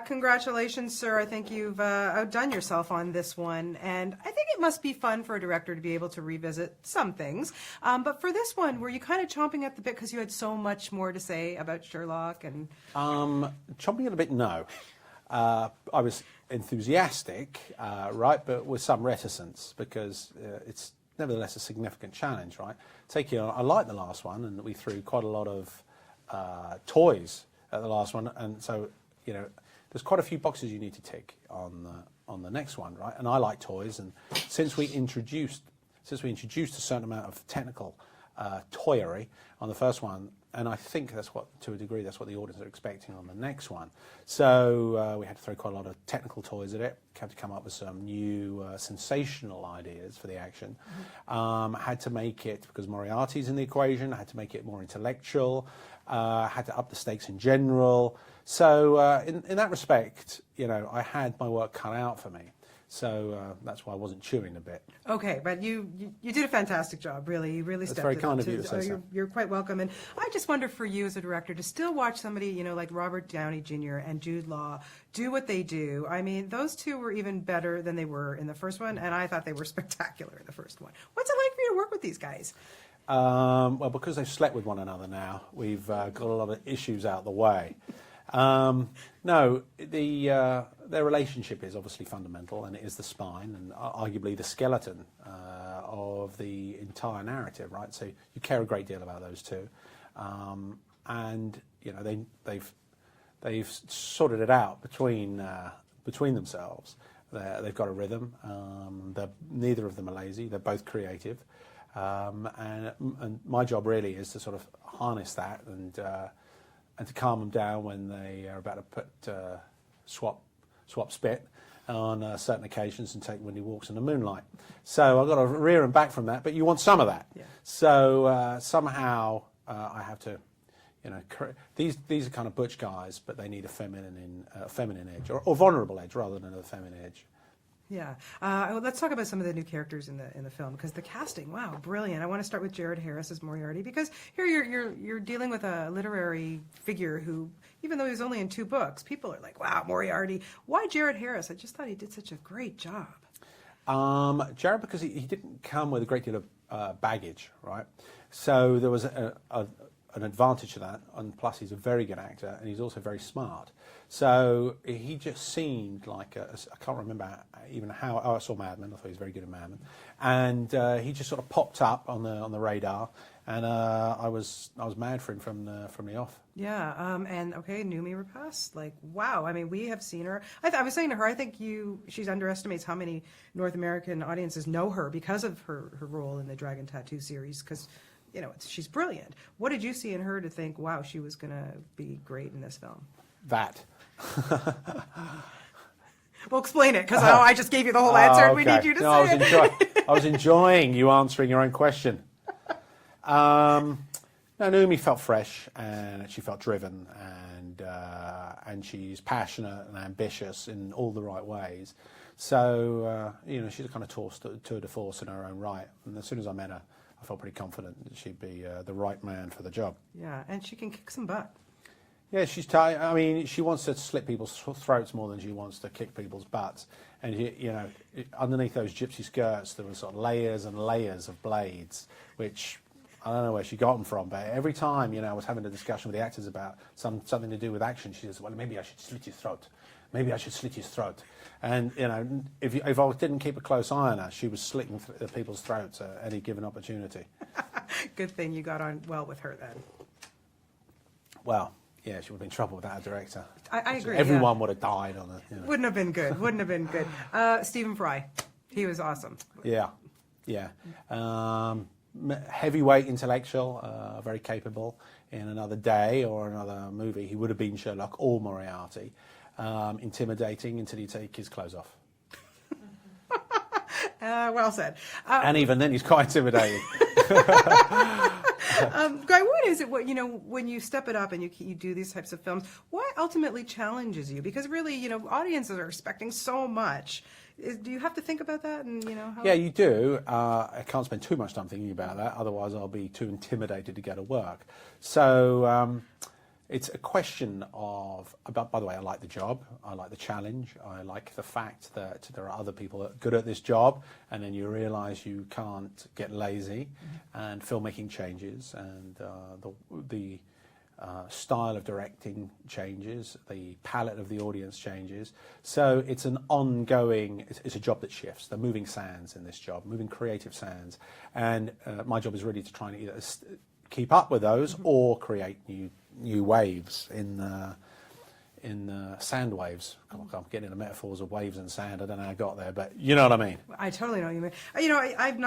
Congratulations, sir. I think you've outdone yourself on this one. And I think it must be fun for a director to be able to revisit some things. But for this one, were you kind of chomping at the bit because you had so much more to say about Sherlock? And Chomping at a bit, no. I was enthusiastic, right, but with some reticence because it's nevertheless a significant challenge, right? I like the last one, and we threw quite a lot of toys at the last one, and so, you know, there's quite a few boxes you need to tick on the next one, right? And I like toys, and since we introduced a certain amount of technical toyery on the first one, and I think to a degree, that's what the audience are expecting on the next one. So we had to throw quite a lot of technical toys at it. Had to come up with some new sensational ideas for the action. Had to make it, because Moriarty's in the equation, had to make it more intellectual. Had to up the stakes in general. So in that respect, you know, I had my work cut out for me. So that's why I wasn't chewing a bit. okay, but you did a fantastic job, really. You really stepped very it kind up of you to say so. You're quite welcome. And I just wonder for you as a director to still watch somebody, you know, like Robert Downey Jr. and Jude Law do what they do. I mean, those two were even better than they were in the first one, and I thought they were spectacular in the first one. What's it like for you to work with these guys? Well, because they've slept with one another now, we've got a lot of issues out the way. No, their relationship is obviously fundamental, and it is the spine and arguably the skeleton of the entire narrative, right? So you care a great deal about those two, and you know they've sorted it out between themselves. They've got a rhythm. Neither of them are lazy. They're both creative, and my job really is to sort of harness that and to calm them down when they are about to put swap spit on certain occasions and take windy walks in the moonlight. So I've got to rear them back from that, but you want some of that. Yeah. So somehow I have to, you know, these are kind of butch guys, but they need a feminine edge or vulnerable edge rather than a feminine edge. Yeah. Let's talk about some of the new characters in the film, because the casting, wow, brilliant. I want to start with Jared Harris as Moriarty, because here you're dealing with a literary figure who, even though he was only in 2 books, people are like, wow, Moriarty. Why Jared Harris? I just thought he did such a great job. Jared, because he didn't come with a great deal of baggage, right? So there was an advantage to that, and plus he's a very good actor, and he's also very smart. So he just seemed like I can't remember even how. I saw Mad Men. I thought he was very good at Mad Men, and he just sort of popped up on the radar, and I was mad for him from the off. Yeah, and okay, Noomi Rapace, like, wow. I mean, we have seen her. I was saying to her, I think she underestimates how many North American audiences know her because of her role in the Dragon Tattoo series, because, you know, she's brilliant. What did you see in her to think, wow, she was going to be great in this film? That. Well, explain it, because I just gave you the whole answer, and okay. we need you to say I was enjoying you answering your own question. No, Noomi felt fresh, and she felt driven, and she's passionate and ambitious in all the right ways. So, you know, she's a kind of tour de force in her own right. And as soon as I met her, I felt pretty confident that she'd be the right man for the job. Yeah, and she can kick some butt. Yeah, she's tight. I mean, she wants to slit people's throats more than she wants to kick people's butts. And, you know, underneath those gypsy skirts, there were sort of layers and layers of blades, which I don't know where she got them from. But every time, you know, I was having a discussion with the actors about something to do with action, she says, well, maybe I should slit his throat. Maybe I should slit his throat. And, you know, if I didn't keep a close eye on her, she was slitting people's throats at any given opportunity. Good thing you got on well with her then. Well, yeah, she would have been in trouble without a director. I agree. Everyone would have died on it. You know. Wouldn't have been good. Wouldn't have been good. Stephen Fry, he was awesome. Yeah. Heavyweight intellectual, very capable. In another day or another movie, he would have been Sherlock or Moriarty. Intimidating until you take his clothes off. Well said. And even then, he's quite intimidating. Guy, what is it? What, you know, when you step it up and you do these types of films, what ultimately challenges you? Because really, you know, audiences are expecting so much. Do you have to think about that? And you know, yeah, you do. I can't spend too much time thinking about that, otherwise I'll be too intimidated to go to work. So It's a question of, by the way, I like the job, I like the challenge, I like the fact that there are other people that are good at this job, and then you realise you can't get lazy, and filmmaking changes, and the style of directing changes, the palette of the audience changes. So it's an ongoing, it's a job that shifts. They're moving sands in this job, moving creative sands, and my job is really to try and either keep up with those or create new waves in sand waves. I'm getting into metaphors of waves and sand. I don't know how I got there, but you know what I mean. I totally know what you mean. You know, I've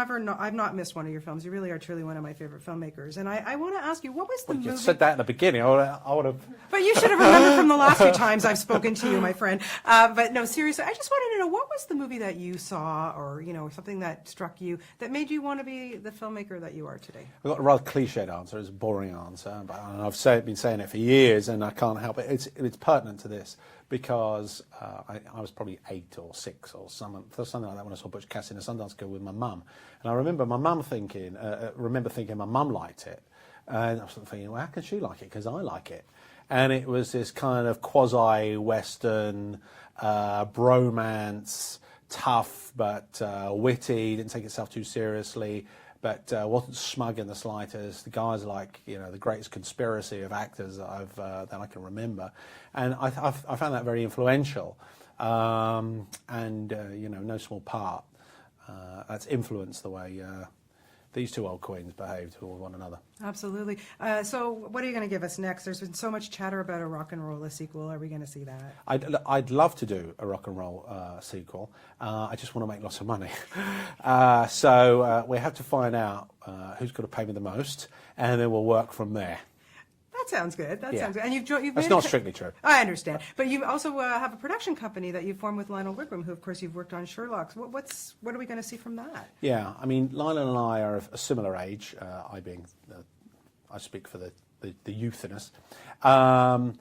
not missed one of your films. You really are truly one of my favorite filmmakers. And I want to ask you, what was the movie? You said that at the beginning. I would have. But you should have remembered from the last few times I've spoken to you, my friend. But no, seriously, I just wanted to know, what was the movie that you saw, or something that struck you that made you want to be the filmmaker that you are today? I've got a rather cliched answer. It's a boring answer, but I've been saying it for years, and I can't help it. It's pertinent to this. Because I was probably 8 or 6 or something like that when I saw Butch Cassidy and the Sundance Kid with my mum, and I remember my mum thinking, my mum liked it, and I was thinking, well, how can she like it? Because I like it, and it was this kind of quasi-Western bromance, tough but witty, didn't take itself too seriously. But wasn't smug in the slightest. The guy's like, the greatest conspiracy of actors that I can remember, and I found that very influential, and no small part that's influenced the way these two old queens behaved toward one another. Absolutely. So what are you going to give us next? There's been so much chatter about a rock and roll sequel. Are we going to see that? I'd love to do a rock and roll sequel. I just want to make lots of money. So we have to find out who's going to pay me the most, and then we'll work from there. That sounds good. That sounds good. And you've That's not strictly true. I understand. But you also have a production company that you formed with Lionel Wigram, who, of course, you've worked on Sherlock. What are we going to see from that? Yeah, I mean, Lionel and I are of a similar age, I speak for the youth in us. Lionel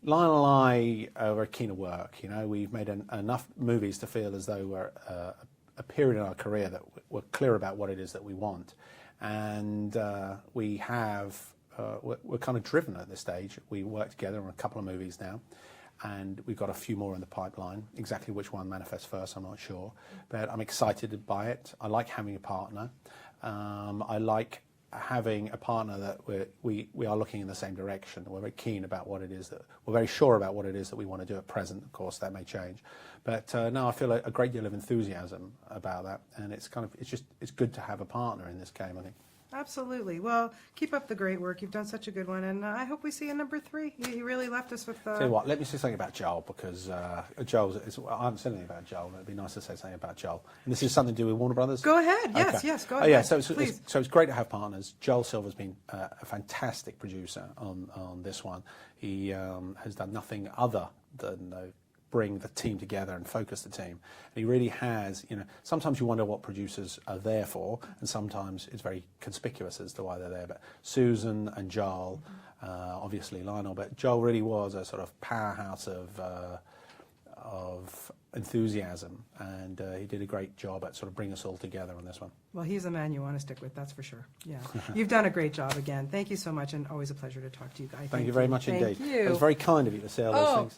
and I are very keen to work. We've made enough movies to feel as though we're a period in our career that we're clear about what it is that we want. And we have... we're kind of driven at this stage. We work together on a couple of movies now, and we've got a few more in the pipeline. Exactly which one manifests first, I'm not sure, but I'm excited by it. I like having a partner. I like having a partner that we are looking in the same direction. We're very keen about what it is that we're very sure about what it is that we want to do at present. Of course, that may change, but no, I feel a great deal of enthusiasm about that, and it's good to have a partner in this game, I think. Absolutely. Well, keep up the great work. You've done such a good one, and I hope we see a number 3. You really left us with... Tell you what, let me say something about Joel, because Joel, I haven't said anything about Joel, and it'd be nice to say something about Joel. And this is something to do with Warner Brothers? Go ahead. Yes, okay. yes, go ahead. Yeah, so it's great to have partners. Joel Silver's been a fantastic producer on this one. He has done nothing other than bring the team together and focus the team. And he really has, sometimes you wonder what producers are there for, and sometimes it's very conspicuous as to why they're there. But Susan and Joel, obviously Lionel, but Joel really was a sort of powerhouse of enthusiasm, and he did a great job at sort of bringing us all together on this one. Well, he's a man you want to stick with, that's for sure. Yeah. You've done a great job again. Thank you so much, and always a pleasure to talk to you guys. Thank you very much indeed. Thank you. It was very kind of you to say all those things.